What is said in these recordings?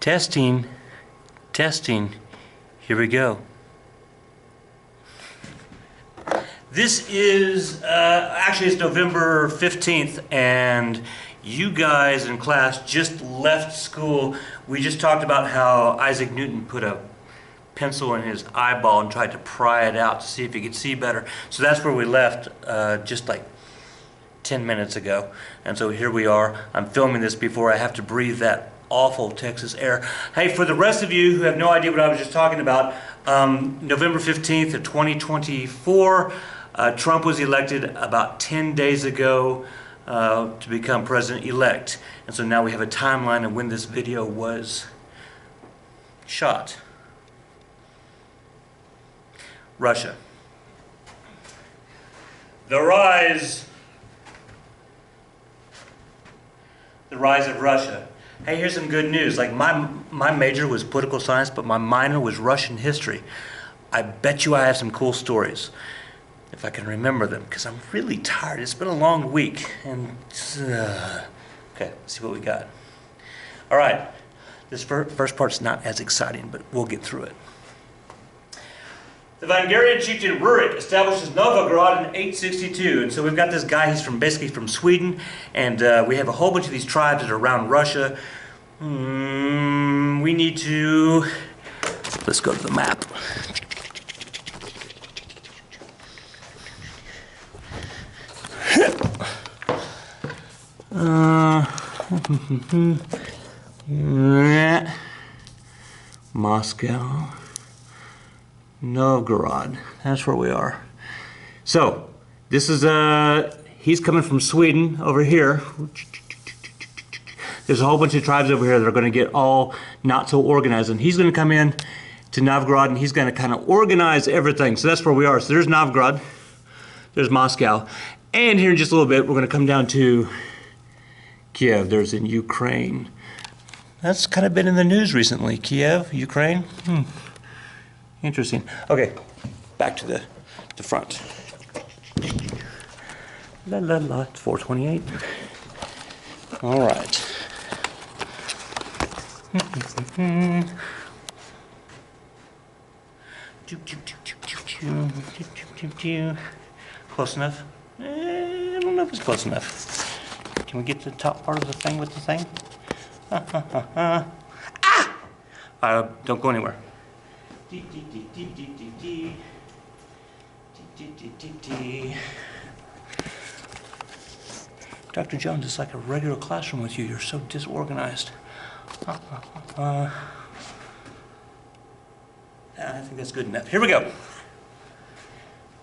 Testing, testing, here we go. This is, actually it's November 15th, and you guys in class just left school. We just talked about how Isaac Newton put a pencil in his eyeball and tried to pry it out to see if he could see better. So that's where we left just like 10 minutes ago. And so here we are. I'm filming this before I have to breathe that awful Texas air. Hey, for the rest of you who have no idea what I was just talking about, November 15th of 2024, Trump was elected about 10 days ago to become president-elect. And so now we have a timeline of when this video was shot. Russia. The rise of Russia. Hey, here's some good news. Like my major was political science, but my minor was Russian history. I bet you I have some cool stories, if I can remember them, because I'm really tired. It's been a long week, and okay, let's see what we got. All right, this first part's not as exciting, but we'll get through it. The Hungarian chieftain Rurik establishes Novgorod in 862, and so we've got this guy. He's basically from Sweden, and we have a whole bunch of these tribes that are around Russia. We need to, let's go to the map. Moscow. Novgorod, that's where we are. So, this is, he's coming from Sweden over here. There's a whole bunch of tribes over here that are going to get all not so organized, and he's going to come in to Novgorod, and he's going to kind of organize everything. So that's where we are. So there's Novgorod, there's Moscow, and here in just a little bit, we're going to come down to Kiev. There's in Ukraine. That's kind of been in the news recently. Kiev, Ukraine. Interesting. Okay, back to the front. La la la, it's 4:28. All right. Close enough? I don't know if it's close enough. Can we get to the top part of the thing with the thing? Don't go anywhere. Dr. Jones, it's like a regular classroom with you. You're so disorganized. I think that's good enough. Here we go.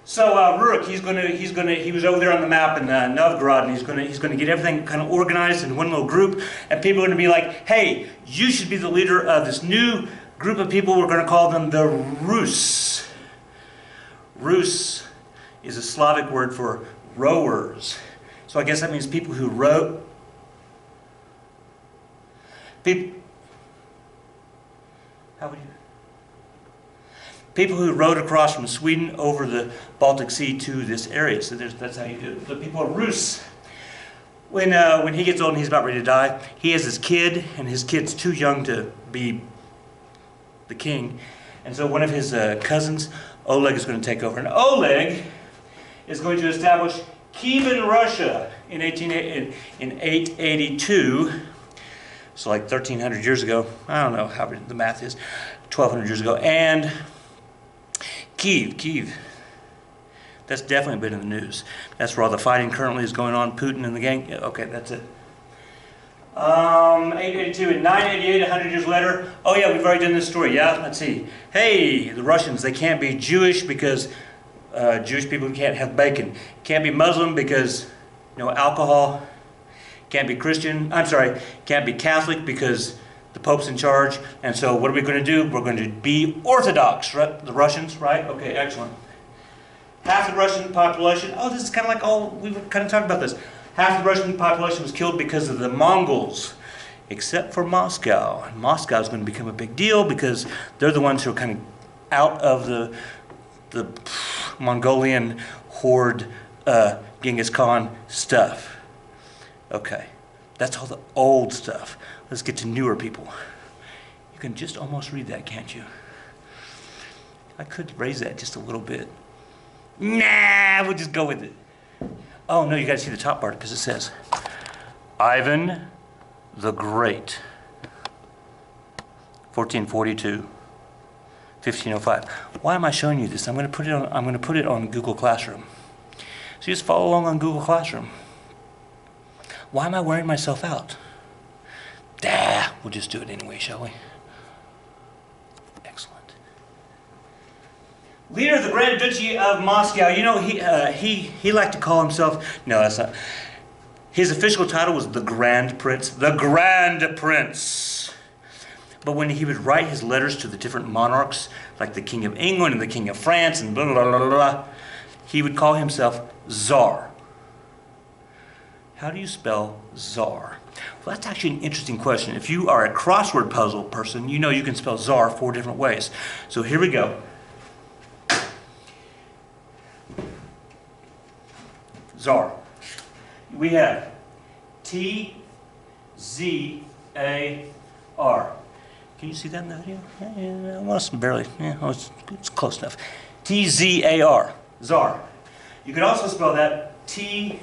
So Rurik, he was over there on the map in Novgorod, and he's gonna get everything kind of organized in one little group, and people are gonna be like, hey, you should be the leader of this new group of people. We're going to call them the Rus. Rus is a Slavic word for rowers. So I guess that means people who row. People who rowed across from Sweden over the Baltic Sea to this area. So that's how you do it. The people are Rus. When he gets old and he's about ready to die, he has his kid, and his kid's too young to be the king, and so one of his cousins, Oleg, is going to take over, and Oleg is going to establish Kievan Russia in 882, so like 1,300 years ago. I don't know how the math is, 1,200 years ago, and Kiev. That's definitely been in the news. That's where all the fighting currently is going on. Putin and the gang. Okay, that's it. 882 and 988, 100 years later. Oh yeah, we've already done this story. Yeah, let's see. Hey, the Russians, they can't be Jewish because Jewish people can't have bacon. Can't be Muslim because no alcohol. Can't be Christian. I'm sorry, can't be Catholic because the Pope's in charge. And so what are we going to do? We're going to be Orthodox, right? The Russians, right? Okay, excellent. Half the Russian population. Oh, this is kind of like we were kind of talking about this. Half the Russian population was killed because of the Mongols, except for Moscow. And Moscow is going to become a big deal because they're the ones who are kind of out of the Mongolian horde, Genghis Khan stuff. Okay, that's all the old stuff. Let's get to newer people. You can just almost read that, can't you? I could raise that just a little bit. Nah, we'll just go with it. Oh no, you gotta see the top part because it says, Ivan the Great, 1442, 1505. Why am I showing you this? I'm gonna put it on Google Classroom. So you just follow along on Google Classroom. Why am I wearing myself out? We'll just do it anyway, shall we? Excellent. Leader of the Grand Duchy of Moscow. You know, he liked to call himself, no, that's not. His official title was the Grand Prince. The Grand Prince. But when he would write his letters to the different monarchs, like the King of England and the King of France and blah, blah, blah, blah, blah, he would call himself Tsar. How do you spell Tsar? Well, that's actually an interesting question. If you are a crossword puzzle person, you know you can spell Tsar 4 different ways. So here we go. Tsar. We have T-Z-A-R. Can you see that in the video? Yeah, almost barely. Yeah, it's close enough. T-Z-A-R. Tsar. You could also spell that T-S-A-R.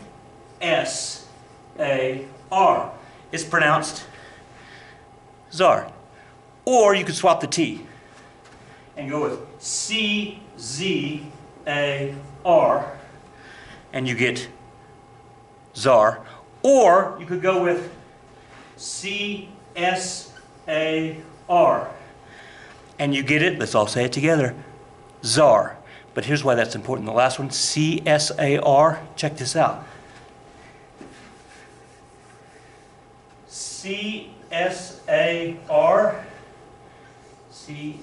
It's pronounced Tsar. Or you could swap the T and go with C-Z-A-R and you get Tsar. Or you could go with C-S-A-R and you get it, let's all say it together, Tsar. But here's why that's important. The last one, C-S-A-R, check this out. C-S-A-R, C-A-E-S-A-R.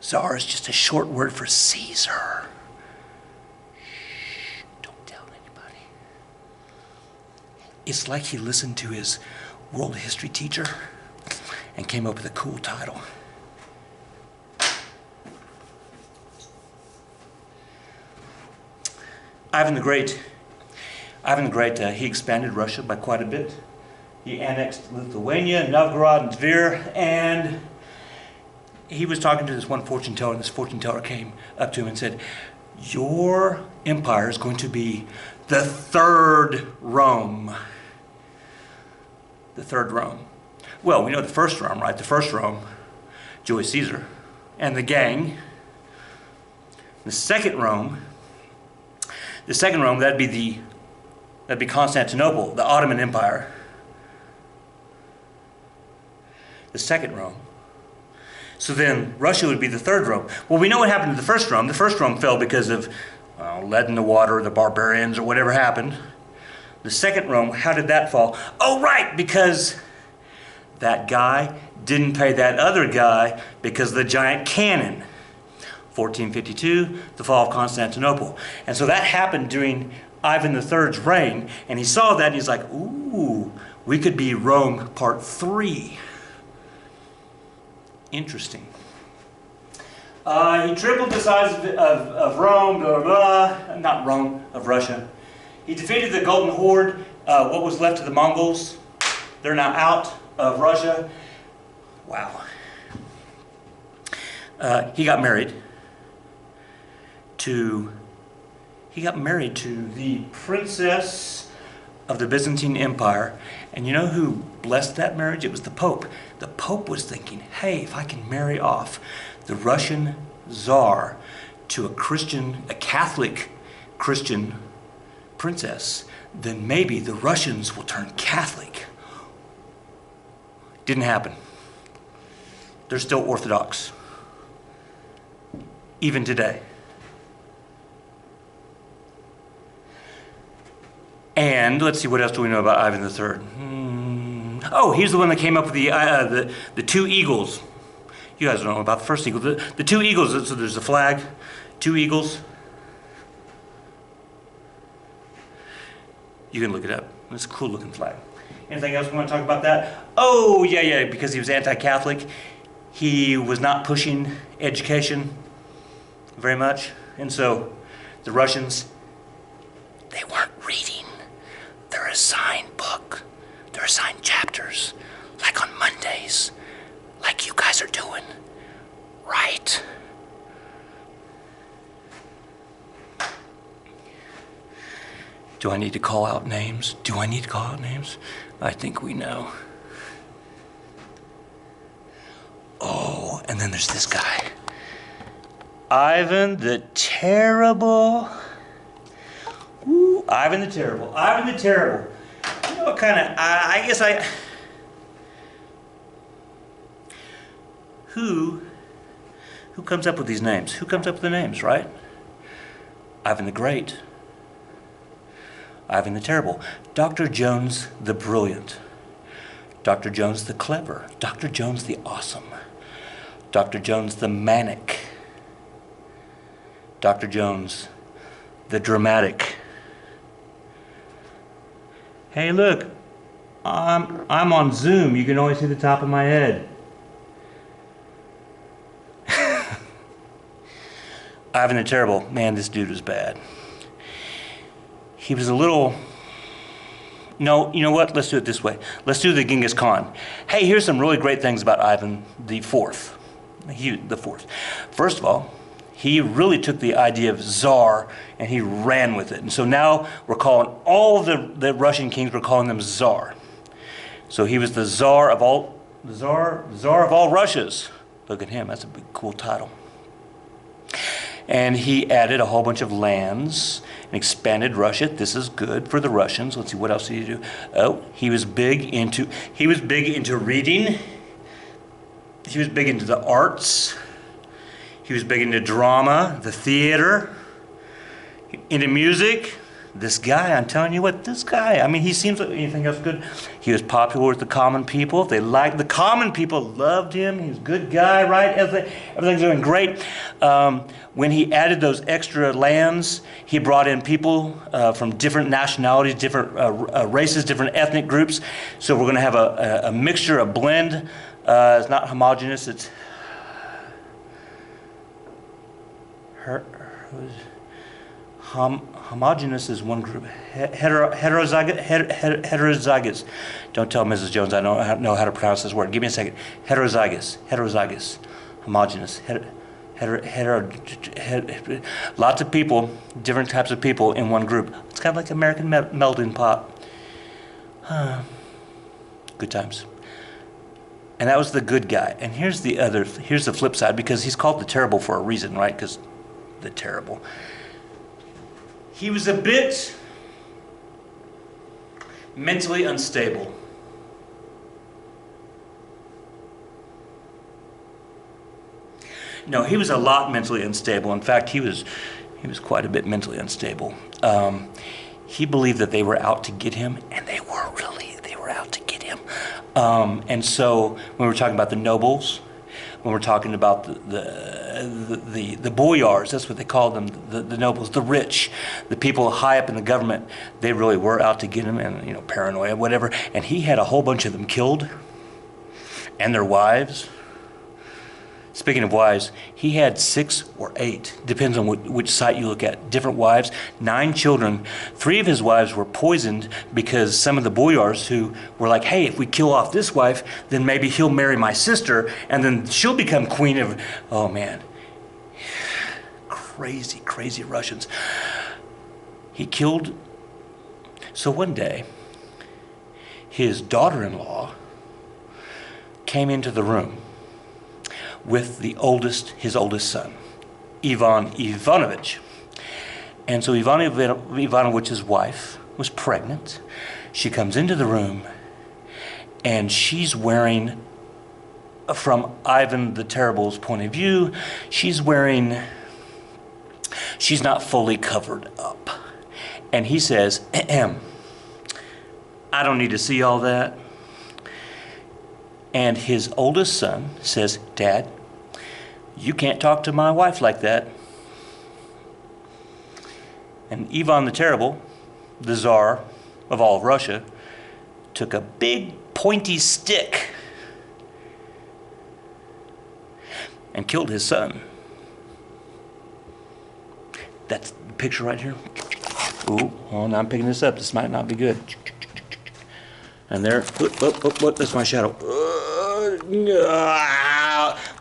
Tsar is just a short word for Caesar. Shh, don't tell anybody. It's like he listened to his world history teacher and came up with a cool title. Ivan the Great, he expanded Russia by quite a bit. He annexed Lithuania, Novgorod, and Tver, and he was talking to this one fortune teller, and this fortune teller came up to him and said, your empire is going to be the third Rome. The third Rome. Well, we know the first Rome, right? The first Rome, Julius Caesar and the gang. The second Rome, that'd be Constantinople, the Ottoman Empire. The second Rome. So then Russia would be the third Rome. Well, we know what happened to the first Rome. The first Rome fell because of lead in the water, the barbarians, or whatever happened. The second Rome, how did that fall? Oh, right, because that guy didn't pay that other guy because of the giant cannon. 1452, the fall of Constantinople. And so that happened during Ivan III's reign, and he saw that and he's like, ooh, we could be Rome part 3. Interesting. He tripled the size of Rome, blah, blah, blah. Not Rome, of Russia. He defeated the Golden Horde, what was left of the Mongols. They're now out of Russia. Wow. He got married to the princess of the Byzantine Empire. And you know who blessed that marriage? It was the Pope. The Pope was thinking, hey, if I can marry off the Russian Tsar to a Catholic Christian princess, then maybe the Russians will turn Catholic. Didn't happen. They're still Orthodox, even today. And let's see, what else do we know about Ivan III? Oh, he's the one that came up with the 2 eagles. You guys don't know about the first eagle. The 2 eagles, so there's a flag, 2 eagles. You can look it up. It's a cool looking flag. Anything else we want to talk about that? Oh, yeah, because he was anti-Catholic. He was not pushing education very much. And so the Russians, they weren't reading their assigned book. Do I need to call out names? Do I need to call out names? I think we know. Oh, and then there's this guy. Ivan the Terrible. Ooh, Ivan the Terrible. Ivan the Terrible. You know what kind of, I guess who comes up with these names? Who comes up with the names, right? Ivan the Great. Ivan the Terrible. Dr. Jones the Brilliant. Dr. Jones the Clever. Dr. Jones the Awesome. Dr. Jones the Manic. Dr. Jones the Dramatic. Hey, look, I'm on Zoom. You can only see the top of my head. Ivan the Terrible. Man, this dude was bad. He was a little... No, you know what? Let's do it this way. Let's do the Genghis Khan. Hey, here's some really great things about Ivan the Fourth. The Fourth. First of all, he really took the idea of czar and he ran with it. And so now we're calling all of the Russian kings, we're calling them czar. So he was the czar of all Russias. Look at him. That's a big, cool title. And he added a whole bunch of lands and expanded Russia. This is good for the Russians. Let's see, what else did he do? Oh, he was big into reading. He was big into the arts. He was big into drama, the theater, into music. This guy, I'm telling you what, this guy, I mean, he seems like anything else good. He was popular with the common people. They liked, the common people loved him. He was a good guy, right? Everything's doing great. When he added those extra lands, he brought in people from different nationalities, different races, different ethnic groups. So we're going to have a mixture, a blend. It's not homogeneous, it's homogeneous is one group. Heterozygous. Don't tell Mrs. Jones I don't know how to pronounce this word. Give me a second. Heterozygous. Homogeneous. Lots of people, different types of people in one group. It's kind of like American melting pot. Good times. And that was the good guy. And here's the flip side, because he's called the Terrible for a reason, right? Because the Terrible. He was a bit mentally unstable. No, he was a lot mentally unstable. In fact, he was quite a bit mentally unstable. He believed that they were out to get him, and they were out to get him. And so when we're talking about the nobles, when we're talking about the boyars, that's what they called them, the nobles, the rich, the people high up in the government, they really were out to get him, and paranoia, whatever. And he had a whole bunch of them killed, and their wives. Speaking of wives, he had 6 or 8, depends on which site you look at, different wives, 9 children. 3 of his wives were poisoned because some of the boyars who were like, hey, if we kill off this wife, then maybe he'll marry my sister, and then she'll become queen of... Oh, man. Crazy, crazy Russians. He killed... So one day, his daughter-in-law came into the room with his oldest son, Ivan Ivanovich. And so Ivan Ivanovich's wife was pregnant. She comes into the room, and she's wearing, from Ivan the Terrible's point of view, she's not fully covered up. And he says, I don't need to see all that. And his oldest son says, Dad, you can't talk to my wife like that. And Ivan the Terrible, the Tsar of all of Russia, took a big pointy stick and killed his son. That's the picture right here. Ooh, oh, now I'm picking this up. This might not be good. And there, that's my shadow.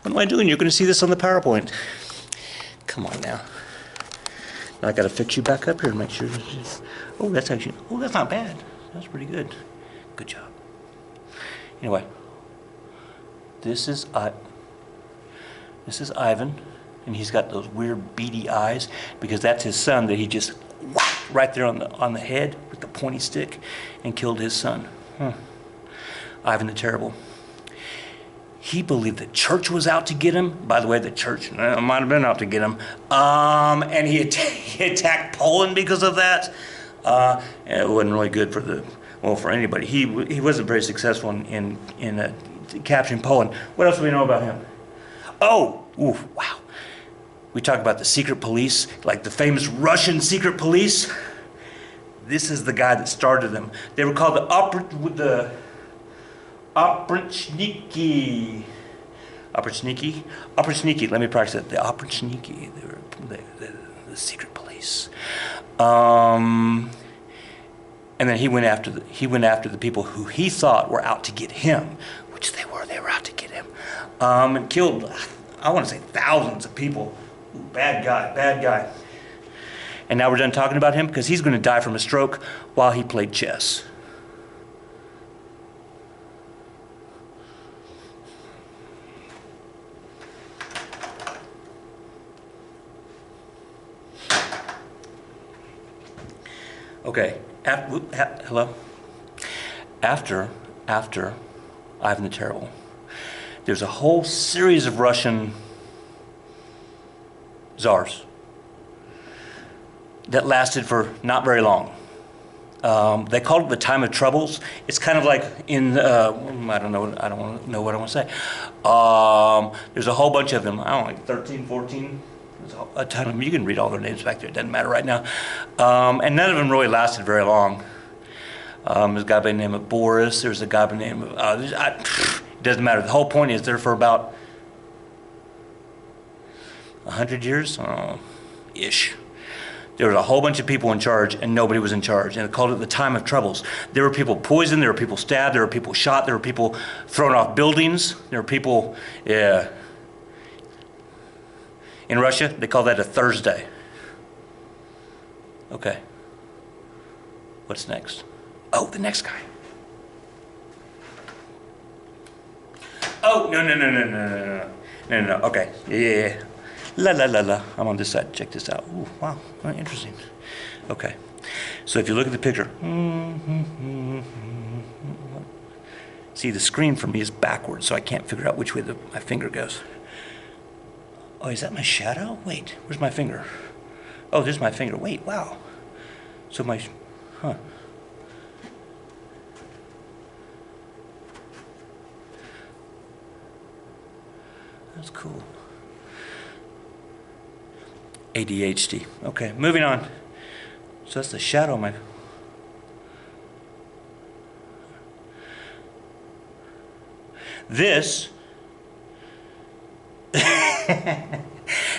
What am I doing? You're going to see this on the PowerPoint. Come on now. I got to fix you back up here to make sure. Oh, that's actually. Oh, that's not bad. That's pretty good. Good job. Anyway, this is Ivan, and he's got those weird beady eyes because that's his son that he just whacked right there on the head with the pointy stick and killed his son. Ivan the Terrible. He believed the church was out to get him. By the way, the church might have been out to get him. And he attacked Poland because of that. And it wasn't really good for anybody. He wasn't very successful in capturing Poland. What else do we know about him? Oh, wow. We talk about the secret police, like the famous Russian secret police. This is the guy that started them. They were called the Oprichniki. Let me practice it. The Oprichniki. They were the secret police. And then he went after the people who he thought were out to get him, which they were. They were out to get him, and killed. I want to say thousands of people. Ooh, bad guy. And now we're done talking about him because he's going to die from a stroke while he played chess. Okay, hello? After Ivan the Terrible, there's a whole series of Russian tsars that lasted for not very long. They called it the time of troubles. It's kind of like in, I don't know what I want to say. There's a whole bunch of them. I don't know, like 13, 14. There's a ton of them. You can read all their names back there. It doesn't matter right now. And none of them really lasted very long. There's a guy by the name of Boris. There's a guy by the name of, it doesn't matter. The whole point is they're for about 100 years, ish. There was a whole bunch of people in charge, and nobody was in charge, and they called it the time of troubles. There were people poisoned, there were people stabbed, there were people shot, there were people thrown off buildings, there were people, in Russia, they call that a Thursday. Okay. What's next? Oh, the next guy. Oh, no. Okay. Yeah. La. I'm on this side. Check this out. Ooh, wow. Interesting. Okay. So if you look at the picture. See, the screen for me is backwards, so I can't figure out which way my finger goes. Oh, is that my shadow? Wait, where's my finger? Oh, there's my finger. Wait, wow. So that's cool. ADHD. Okay, moving on. So that's the shadow of my... This...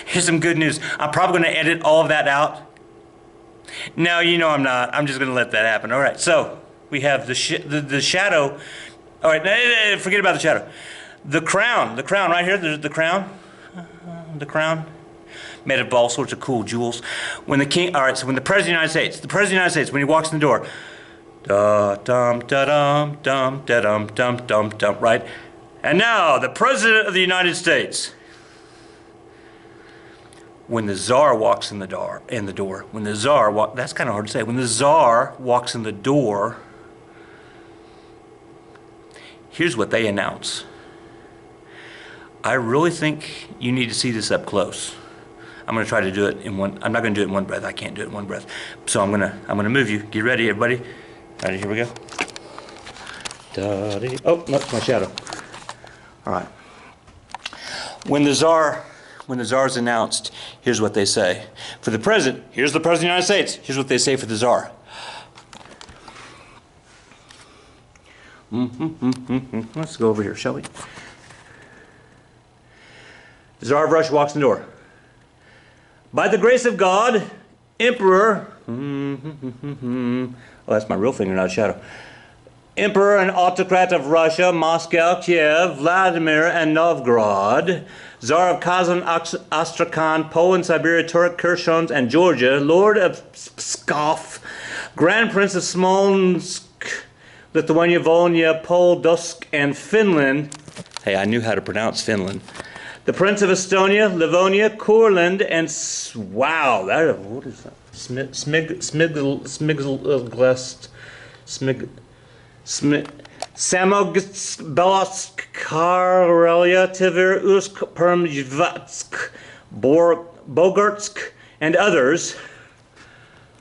Here's some good news. I'm probably going to edit all of that out. No, you know I'm not. I'm just going to let that happen. All right, so we have the shadow. All right, forget about the shadow. The crown right here, there's the crown. The crown. Made of all sorts of cool jewels. When the king, all right, so when the President of the United States, when he walks in the door, da-dum-da-dum-dum-da-dum-dum-dum-dum, right? And now, the President of the United States. When the Tsar walks in the door, when the Tsar that's kind of hard to say. When the Tsar walks in the door, here's what they announce. I really think you need to see this up close. I'm going to try to do it in one. I'm not going to do it in one breath. I can't do it in one breath. So I'm going to move you. Get ready, everybody. All right, here we go. Oh, no, it's my shadow. All right. When the Tsar's announced, here's what they say. For the President, here's the President of the United States. Here's what they say for the Tsar. Let's go over here, shall we? The Tsar of Russia walks in the door. By the grace of God, Emperor, oh, that's my real finger, not a shadow. Emperor and autocrat of Russia, Moscow, Kiev, Vladimir, and Novgorod. Tsar of Kazan, Astrakhan, Poland, Siberia, Turk, Kherson, and Georgia. Lord of Pskov. Grand Prince of Smolensk, Lithuania, Volhynia, Poldosk, and Finland. Hey, I knew how to pronounce Finland. The Prince of Estonia, Livonia, Courland, and wow, that what is that? Samogitsk, Belosk, Karelia, Tver, Usk, Perm, Yvatsk, Bogartsk, and others.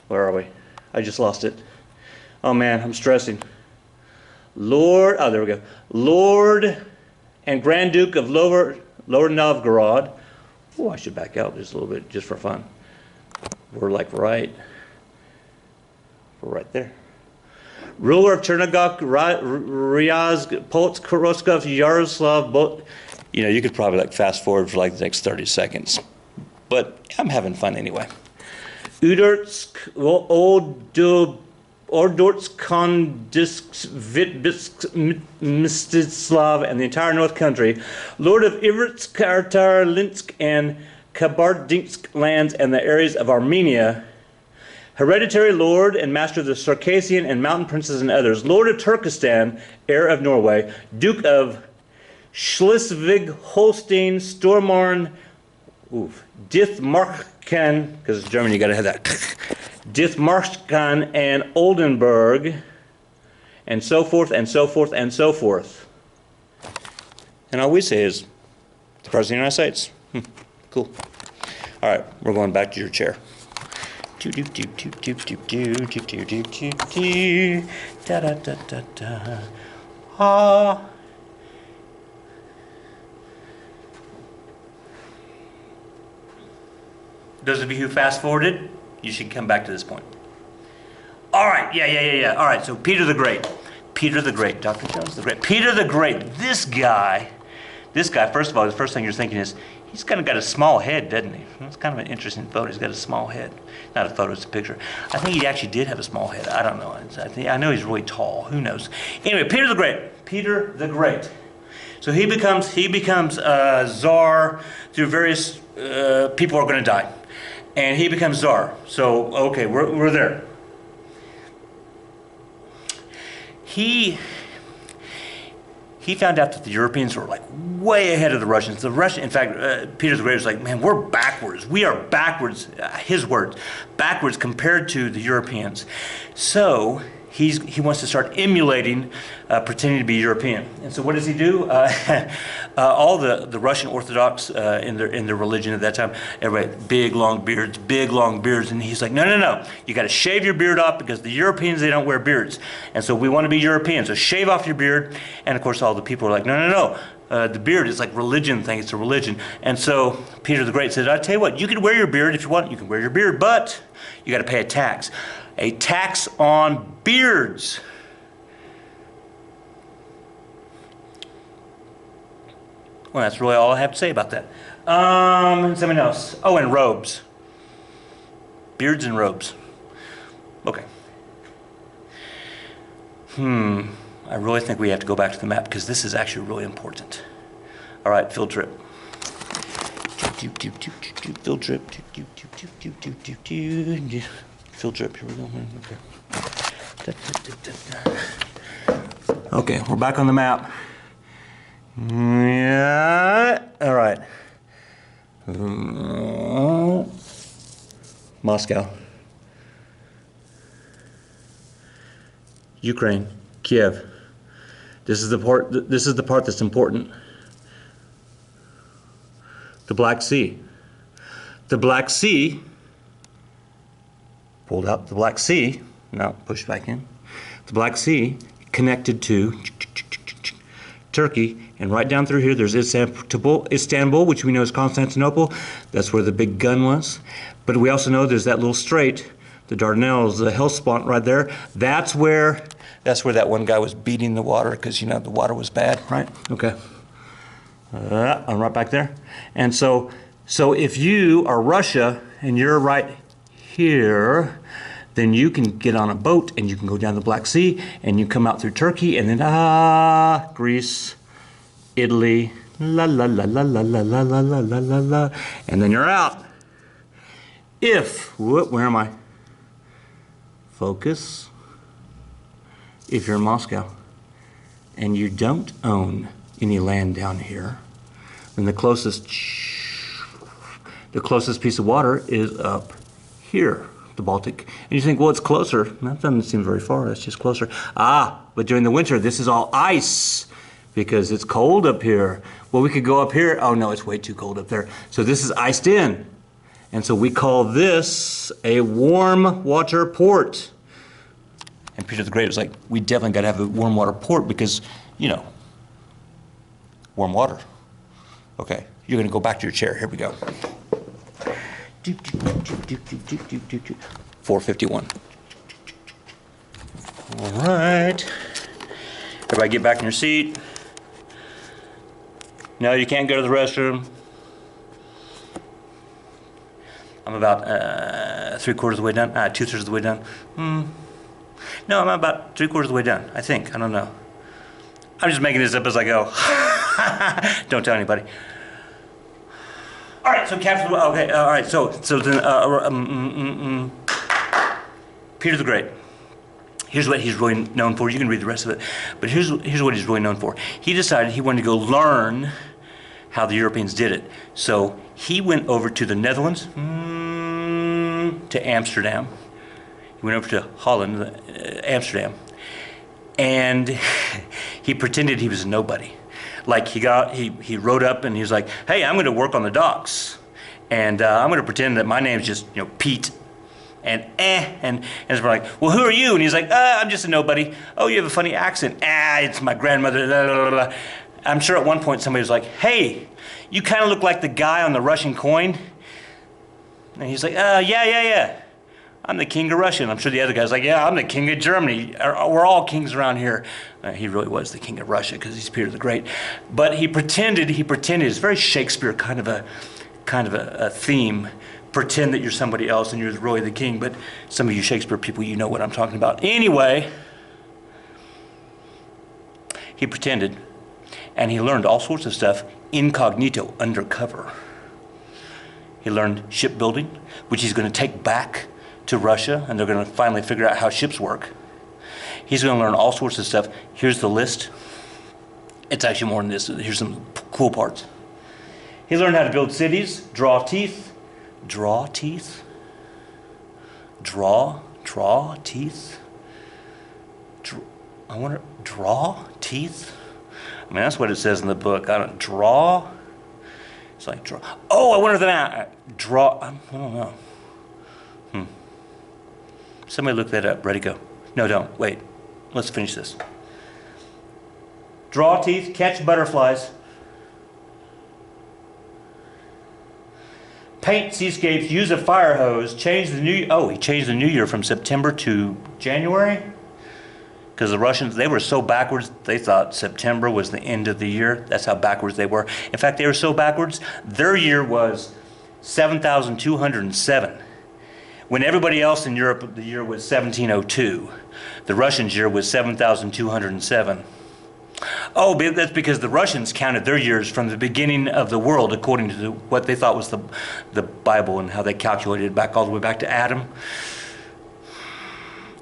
Where are we? I just lost it. Oh man, I'm stressing. Lord, oh there we go. Lord and Grand Duke of Lower Novgorod. Oh, I should back out just a little bit, just for fun. We're like we're right there. Ruler of Chernigov, Ryazg, Polsk, Rostov, Yaroslav, you know, you could probably like fast forward for like the next 30 seconds. But I'm having fun anyway. Udorsk, Ordorsk, Kondisk, Vitebsk, Mstislav, and the entire North Country. Lord of Iversk, Artar, Linsk, and Kabardinsk lands and the areas of Armenia. Hereditary Lord and Master of the Circassian and Mountain Princes and others. Lord of Turkestan, heir of Norway. Duke of Schleswig-Holstein, Stormarn, Dithmarschen, because it's German, you got to have that. Dithmarschen and Oldenburg, and so forth, and so forth, and so forth. And all we say is, the President of the United States. Cool. All right, we're going back to your chair. Da da da da da. Ah. Those of you who fast forwarded, you should come back to this point. All right, yeah. All right, so Peter the Great. Peter the Great, Dr. Jones the Great. Peter the Great, this guy, first of all, the first thing you're thinking is, he's kind of got a small head, doesn't he? It's kind of an interesting photo. He's got a small head. Not a photo, it's a picture. I think he actually did have a small head. I don't know. I know he's really tall. Who knows? Anyway, Peter the Great. Peter the Great. So he becomes czar through various people are going to die. And he becomes czar. So, okay, we're there. He found out that the Europeans were like way ahead of the Russians. In fact, Peter the Great was like, man, we're backwards. We are backwards, his words, backwards compared to the Europeans. So he wants to start emulating, pretending to be European. And so what does he do? All the Russian Orthodox in their religion at that time, everybody big long beards, and he's like, no, you got to shave your beard off because the Europeans, they don't wear beards, and so we want to be Europeans. So shave off your beard, and of course all the people are like, no. The beard is like religion thing. It's a religion. And so Peter the Great said, I tell you what, you can wear your beard if you want. You can wear your beard, but you got to pay a tax. A tax on beards. Well, that's really all I have to say about that. Something else. Oh, and robes. Beards and robes. Okay. I really think we have to go back to the map because this is actually really important. All right, field trip. Field trip. Field trip, here we go. Okay, we're back on the map. Yeah, all right. Moscow. Ukraine, Kiev. This is the part that's important. The Black Sea. The Black Sea. Pulled out the Black Sea. Now pushed back in. The Black Sea connected to Turkey, and right down through here there's Istanbul, which we know is Constantinople. That's where the big gun was. But we also know there's that little strait, the Dardanelles, the Hellespont right there. That's where that one guy was beating the water because, you know, the water was bad, right? Okay. I'm right back there. And so if you are Russia and you're right here, then you can get on a boat and you can go down the Black Sea and you come out through Turkey and then Greece, Italy, la la la la la la la la la la la la, and then you're out. If, where am I? Focus. If you're in Moscow and you don't own any land down here, then the closest piece of water is up here, the Baltic. And you think, well, it's closer. That doesn't seem very far. That's just closer. But during the winter, this is all ice because it's cold up here. Well, we could go up here. Oh, no, it's way too cold up there. So this is iced in. And so we call this a warm water port. And Peter the Great was like, we definitely got to have a warm water port because, you know, warm water. Okay, you're going to go back to your chair. Here we go. 4:51. All right. Everybody get back in your seat. No, you can't go to the restroom. I'm about 3/4 of the way done. 2/3 of the way done. No, I'm about 3/4 of the way done, I think. I don't know. I'm just making this up as I go. Don't tell anybody. All right, so Captain. Okay, all right. So then, Peter the Great. Here's what he's really known for. You can read the rest of it, but here's what he's really known for. He decided he wanted to go learn how the Europeans did it. So he went over to the Netherlands, to Amsterdam. He went over to Holland, Amsterdam, and he pretended he was a nobody. Like he rode up and he was like, "Hey, I'm going to work on the docks, and I'm going to pretend that my name's just Pete." And it's like, "Well, who are you?" And he's like, "I'm just a nobody." "Oh, you have a funny accent." It's my grandmother. Blah, blah, blah. I'm sure at one point somebody was like, "Hey, you kind of look like the guy on the Russian coin." And he's like, yeah. I'm the king of Russia." And I'm sure the other guy's like, "Yeah, I'm the king of Germany. We're all kings around here." He really was the king of Russia because he's Peter the Great. But he pretended. It's very Shakespeare kind of a theme. Pretend that you're somebody else and you're really the king. But some of you Shakespeare people, you know what I'm talking about. Anyway, he pretended, and he learned all sorts of stuff incognito, undercover. He learned shipbuilding, which he's going to take back to Russia, and they're going to finally figure out how ships work. He's going to learn all sorts of stuff. Here's the list. It's actually more than this. Here's some cool parts. He learned how to build cities, draw teeth. Draw teeth? Draw teeth? I wonder, draw teeth? I mean, that's what it says in the book. I don't, draw? It's like, draw. Oh, I wonder if that, draw, I don't know. Somebody look that up. Ready, go. No, don't. Wait. Let's finish this. Draw teeth, catch butterflies. Paint seascapes, use a fire hose, he changed the new year from September to January. Because the Russians, they were so backwards, they thought September was the end of the year. That's how backwards they were. In fact, they were so backwards, their year was 7,207. When everybody else in Europe, the year was 1702. The Russians' year was 7,207. Oh, but that's because the Russians counted their years from the beginning of the world according to what they thought was the Bible and how they calculated it back all the way back to Adam.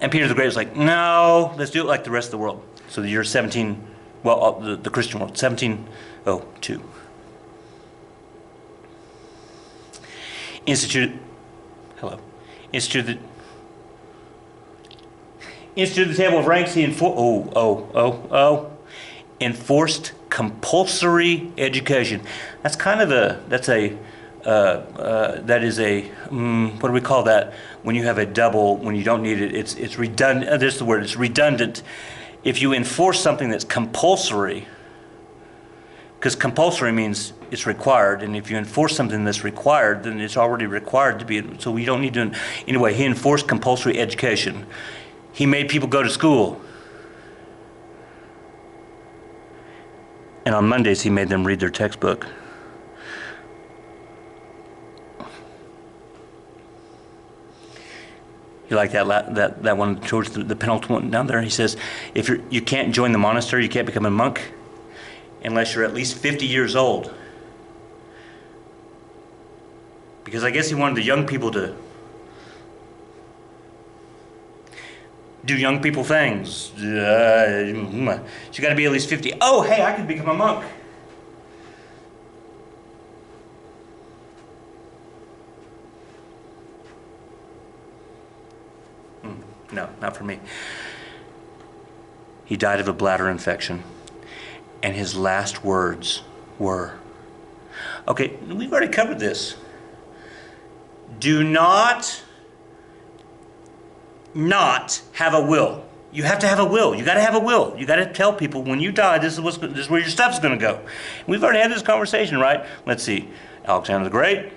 And Peter the Great was like, "No, let's do it like the rest of the world." So the year the Christian world, 1702. Instituted the table of ranks. He enforced compulsory education. That's kind of what do we call that? When you have a double, when you don't need it, it's redundant. There's the word. It's redundant. If you enforce something that's compulsory, because compulsory means it's required, and if you enforce something that's required, then it's already required to be. So we don't need to. Anyway, he enforced compulsory education. He made people go to school. And on Mondays, he made them read their textbook. You like that one towards the penultimate one down there? He says, if you can't join the monastery, you can't become a monk unless you're at least 50 years old. Because I guess he wanted the young people to do young people things. You got to be at least 50. Oh, hey, I could become a monk. No, not for me. He died of a bladder infection. And his last words were, okay, we've already covered this. Do not have a will. You have to have a will. You got to have a will. You got to tell people when you die, this is where your stuff's going to go. We've already had this conversation, right? Let's see. Alexander the Great,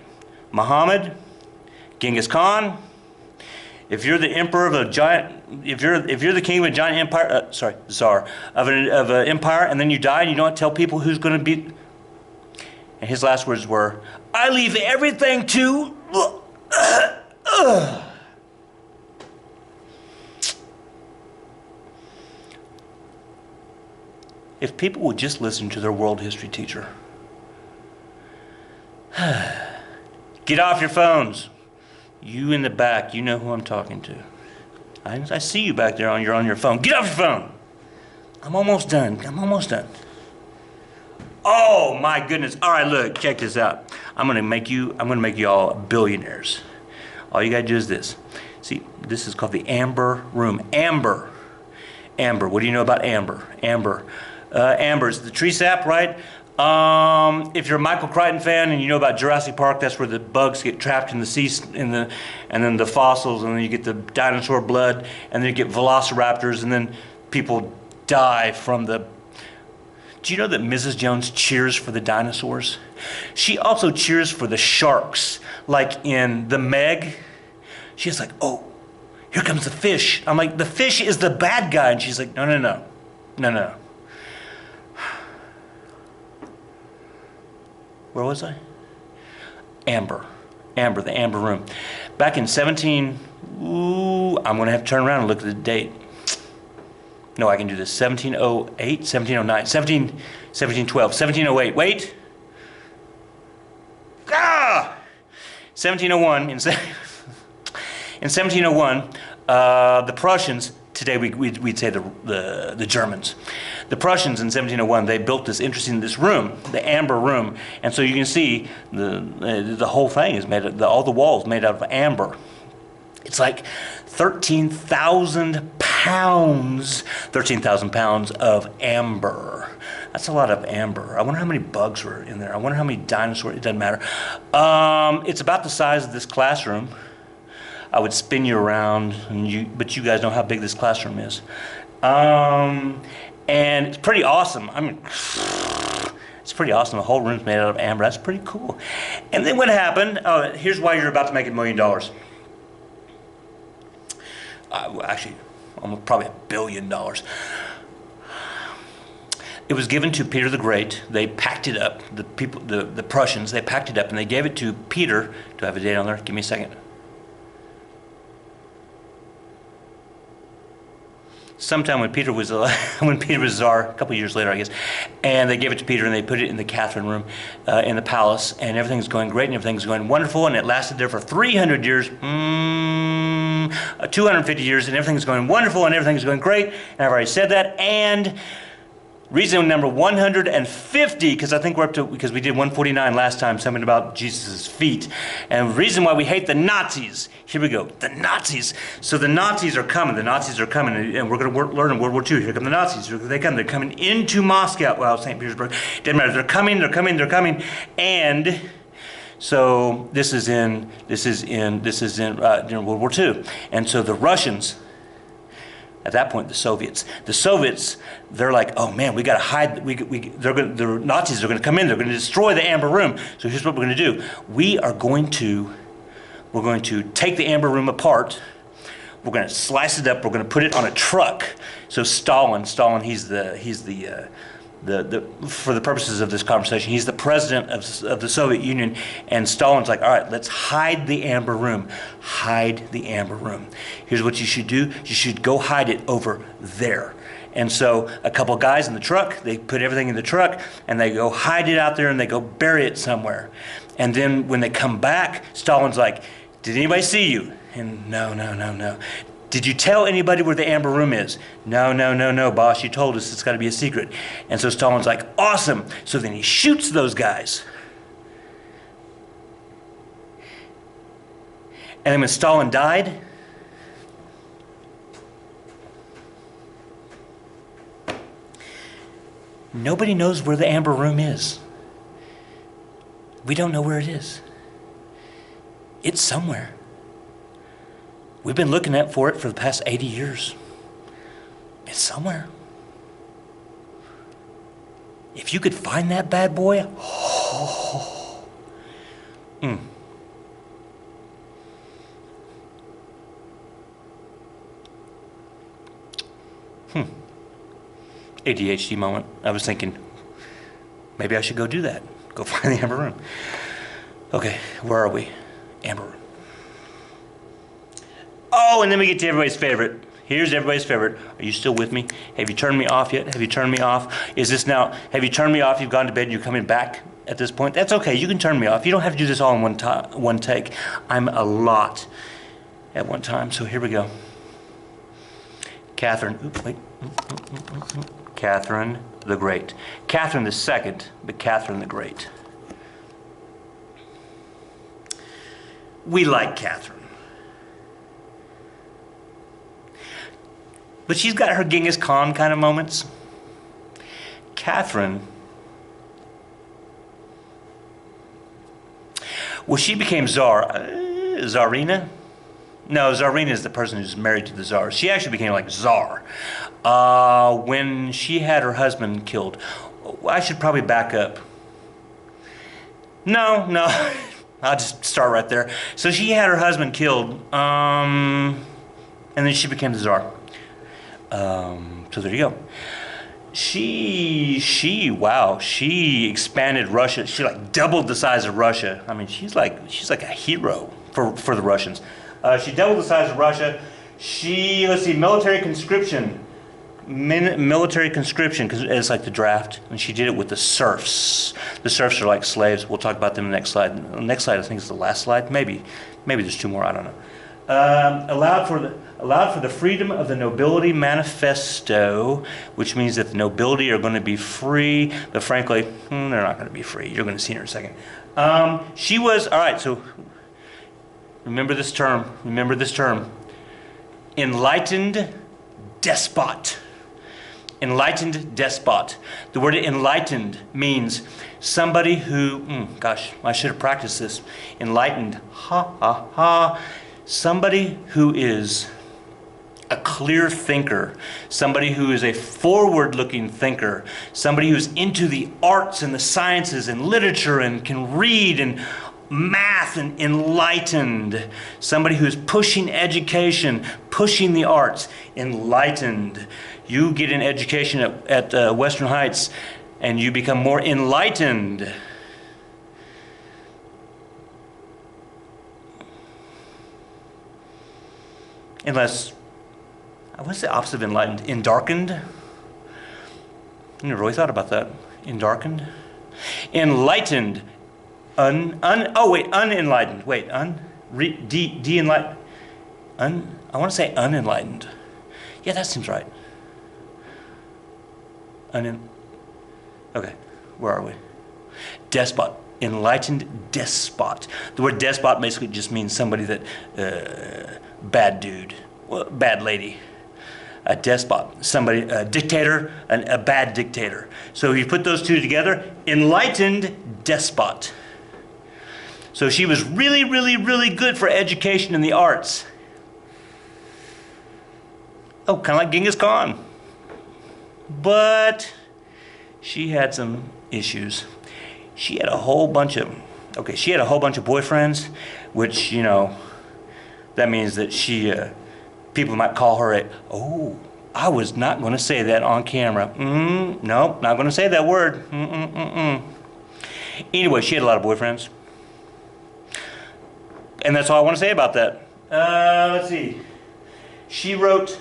Muhammad, Genghis Khan. If you're the emperor of a giant, if you're the king of a giant empire, czar of an empire, and then you die and you don't tell people who's going to be. And his last words were, "I leave everything to." If people would just listen to their world history teacher. Get off your phones. You in the back, you know who I'm talking to. I see you back there on your phone. Get off your phone. I'm almost done. Oh my goodness. All right, look, check this out. I'm gonna make you all billionaires. All you gotta do is this. See, this is called the Amber Room. Amber. What do you know about amber? Amber is the tree sap, right? If you're a Michael Crichton fan and you know about Jurassic Park, that's where the bugs get trapped in the sea, and then the fossils, and then you get the dinosaur blood, and then you get velociraptors, and then people die from the. Do you know that Mrs. Jones cheers for the dinosaurs? She also cheers for the sharks, like in The Meg. She's like, oh, here comes the fish. I'm like, the fish is the bad guy, and she's like, no. Where was I? Amber, the Amber Room. Back in I'm gonna have to turn around and look at the date. No, I can do this. 1708, 1709, 1712, 1708. Wait. 1701. In 1701, the Prussians. Today we'd say the Germans. The Prussians in 1701, they built this room, the Amber Room, and so you can see the whole thing is made of all the walls made out of amber. It's like 13,000 pounds of amber. That's a lot of amber. I wonder how many bugs were in there. I wonder how many dinosaurs. It doesn't matter. It's about the size of this classroom. I would spin you around, but you guys know how big this classroom is. And it's pretty awesome. I mean, it's pretty awesome. The whole room's made out of amber. That's pretty cool. And then what happened, here's why you're about to make $1 million. Actually, almost probably $1 billion. It was given to Peter the Great. They packed it up. The Prussians, they packed it up and they gave it to Peter. Do I have a date on there? Give me a second. Sometime when Peter was czar, a couple years later, I guess, and they gave it to Peter and they put it in the Catherine room in the palace, and everything's going great and everything's going wonderful, and it lasted there for 300 years, 250 years, and everything's going wonderful and everything's going great, and I've already said that, and reason number 150, because I think because we did 149 last time, something about Jesus' feet. And the reason why we hate the Nazis, here we go, the Nazis. So the Nazis are coming, and we're going to learn in World War II. Here come the Nazis, they're coming into Moscow, well, St. Petersburg, doesn't matter, they're coming, and so this is in during World War II. And so the Russians, at that point, the Soviets, they're like, oh man, we got to hide. The Nazis are going to come in. They're going to destroy the Amber Room. So here's what we're going to do. We're going to take the Amber Room apart. We're going to slice it up. We're going to put it on a truck. So Stalin, he's the for the purposes of this conversation, he's the president of the Soviet Union, and Stalin's like, all right, let's hide the amber room. Hide the amber room. Here's what you should do. You should go hide it over there. And so a couple guys in the truck, they put everything in the truck, and they go hide it out there, and they go bury it somewhere. And then when they come back, Stalin's like, did anybody see you? And no. Did you tell anybody where the amber room is? No, boss, you told us it's got to be a secret. And so Stalin's like, awesome. So then he shoots those guys. And then when Stalin died, nobody knows where the amber room is. We don't know where it is. It's somewhere. We've been looking for it for the past 80 years. It's somewhere. If you could find that bad boy, ADHD moment. I was thinking, maybe I should go do that. Go find the amber room. Okay, where are we? Amber room. Oh, and then we get to everybody's favorite. Here's everybody's favorite. Are you still with me? Have you turned me off yet? Have you turned me off? Is this now, have you turned me off? You've gone to bed and you're coming back at this point? That's okay. You can turn me off. You don't have to do this all in one take. I'm a lot at one time. So here we go. Catherine. Oops, wait. Catherine the Great. Catherine the Second, but Catherine the Great. We like Catherine. But she's got her Genghis Khan kind of moments. Catherine, well, she became Tsar. Tsarina? No, Tsarina is the person who's married to the Tsar. She actually became like Tsar when she had her husband killed. I should probably back up. No, I'll just start right there. So she had her husband killed, and then she became the Tsar. So there you go. She expanded Russia. She like doubled the size of Russia. I mean, she's like a hero for the Russians. She doubled the size of Russia. Let's see, military conscription, because it's like the draft, and she did it with the serfs. The serfs are like slaves. We'll talk about them in the next slide. The next slide, I think, is the last slide. Maybe there's two more. I don't know. Allowed for the freedom of the nobility manifesto, which means that the nobility are going to be free, but frankly, they're not going to be free. You're going to see in a second. She was, all right, so remember this term, enlightened despot. Enlightened despot. The word enlightened means somebody who, gosh, I should have practiced this. Enlightened, somebody who is a clear thinker, somebody who is a forward-looking thinker, somebody who's into the arts and the sciences and literature and can read and math and enlightened, somebody who's pushing education, pushing the arts, enlightened. You get an education at Western Heights and you become more enlightened. Unless, what's the opposite of enlightened? Endarkened? I never really thought about that. Endarkened? Enlightened. Unenlightened. Wait, de-enlightened. I want to say unenlightened. Yeah, that seems right. Okay, where are we? Despot. Enlightened despot. The word despot basically just means somebody that, bad dude, bad lady. A despot, somebody, a dictator, a bad dictator. So if you put those two together, enlightened despot. So she was really, really, really good for education and the arts. Oh, kind of like Genghis Khan. But she had some issues. She had a whole bunch of boyfriends, which, you know, that means that she, people might call her I was not going to say that on camera. Nope, not going to say that word. Anyway, she had a lot of boyfriends. And that's all I want to say about that. Let's see. She wrote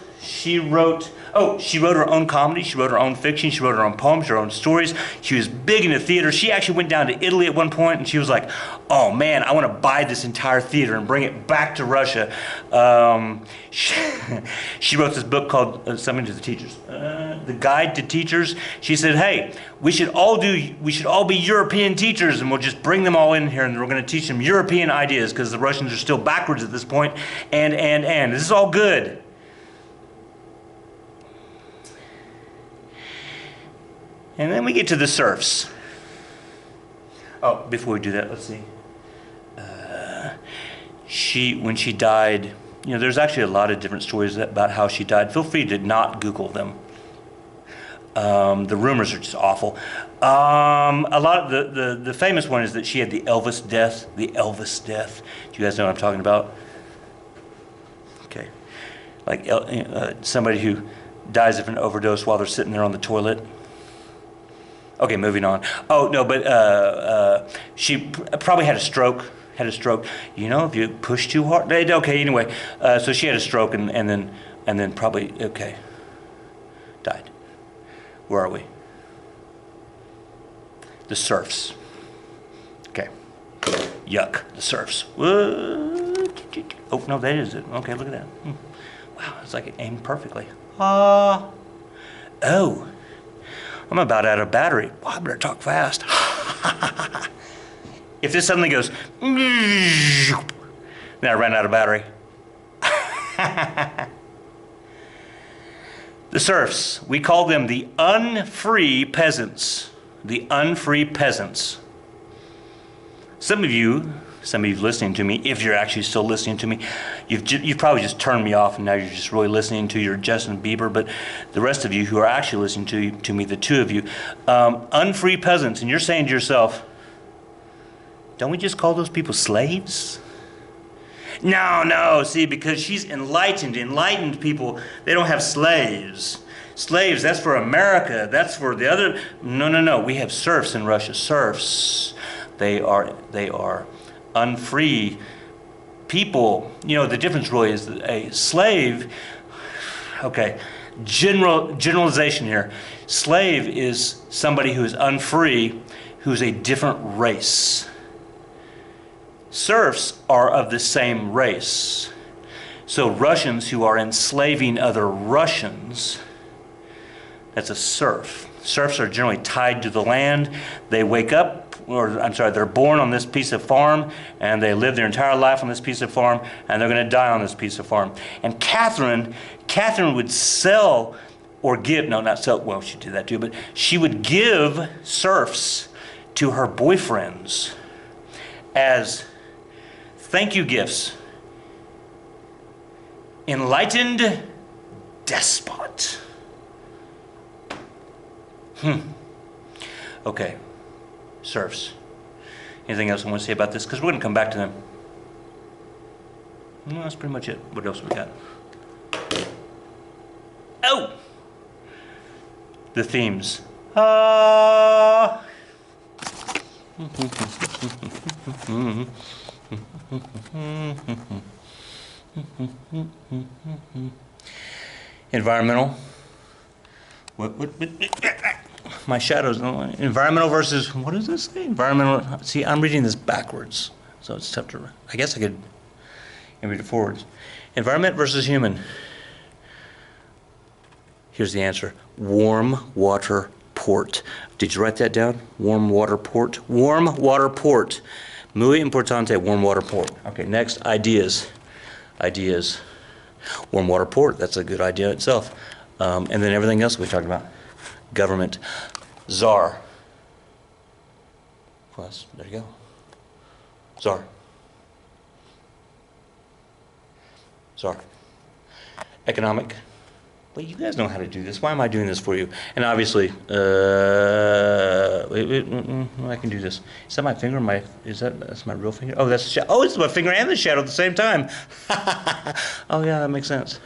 her own comedy, she wrote her own fiction, she wrote her own poems, her own stories. She was big into theater. She actually went down to Italy at one point and she was like, oh man, I want to buy this entire theater and bring it back to Russia. She wrote this book called Something to the Teachers, The Guide to Teachers. She said, hey, we should all be European teachers and we'll just bring them all in here and we're going to teach them European ideas because the Russians are still backwards at this point and this is all good. And then we get to the serfs. Oh, before we do that, let's see. When she died, you know, there's actually a lot of different stories about how she died. Feel free to not Google them. The rumors are just awful. A lot of the famous one is that she had the Elvis death. The Elvis death. Do you guys know what I'm talking about? Okay, like somebody who dies of an overdose while they're sitting there on the toilet. Okay, moving on. Oh no, but she probably had a stroke. You know, if you push too hard. Okay, anyway, so she had a stroke and then probably died. Where are we? The serfs. Okay. Yuck. The serfs. Oh no, that is it. Okay, look at that. Wow, it's like it aimed perfectly. Oh. I'm about out of battery. Well, I better talk fast. If this suddenly goes, then I ran out of battery. The serfs, we call them the unfree peasants. The unfree peasants. Some of you listening to me, if you're actually still listening to me, you've probably just turned me off and now you're just really listening to your Justin Bieber, but the rest of you who are actually listening to me, the two of you, unfree peasants, and you're saying to yourself, don't we just call those people slaves? No, see, because she's enlightened people, they don't have slaves. Slaves, that's for America, that's for the other, no, we have serfs in Russia, serfs. They are unfree people. You know, the difference really is that a slave, okay, generalization here. Slave is somebody who is unfree, who's a different race. Serfs are of the same race. So Russians who are enslaving other Russians, that's a serf. Serfs are generally tied to the land. They wake up, they're born on this piece of farm, and they live their entire life on this piece of farm, and they're going to die on this piece of farm. And Catherine would sell or give, no, not sell, well, she did that too, but she would give serfs to her boyfriends as thank you gifts. Enlightened despot. Okay. Serfs. Anything else I want to say about this? Because we're going to come back to them. No, that's pretty much it. What else we got? Oh! The themes. Environmental. What? My shadows. Environmental versus, what does this say? Environmental. See, I'm reading this backwards, so it's tough to, I guess I could read it forwards. Environment versus human. Here's the answer. Warm water port. Did you write that down? Warm water port. Warm water port. Muy importante, warm water port. Okay, next, ideas. Ideas. Warm water port, that's a good idea itself. And then everything else we talked about. Government. Tsar. Plus, there you go. Tsar. Tsar. Economic. Well, you guys know how to do this. Why am I doing this for you? And obviously, I can do this. Is that my finger? That's my real finger? Oh, that's the shadow. Oh, it's my finger and the shadow at the same time. Oh, yeah, that makes sense.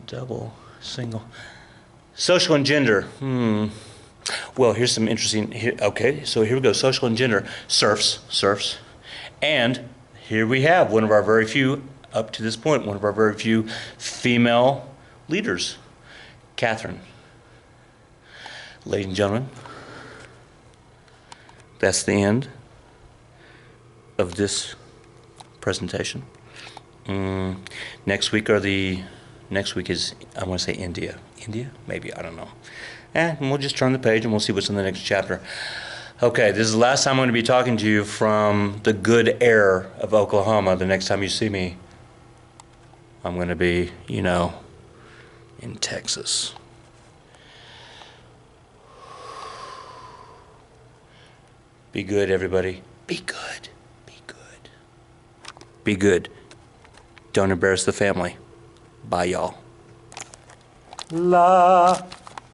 Double. Single. Social and gender. Well, here's some interesting. Okay, so here we go. Social and gender. Serfs. And here we have one of our very few, up to this point, one of our very few female leaders, Catherine. Ladies and gentlemen, that's the end of this presentation. Next week is, I want to say India. India? Maybe, I don't know. And we'll just turn the page and we'll see what's in the next chapter. Okay, this is the last time I'm going to be talking to you from the good air of Oklahoma. The next time you see me, I'm going to be, in Texas. Be good, everybody. Be good. Be good. Be good. Don't embarrass the family. Bye, y'all. La.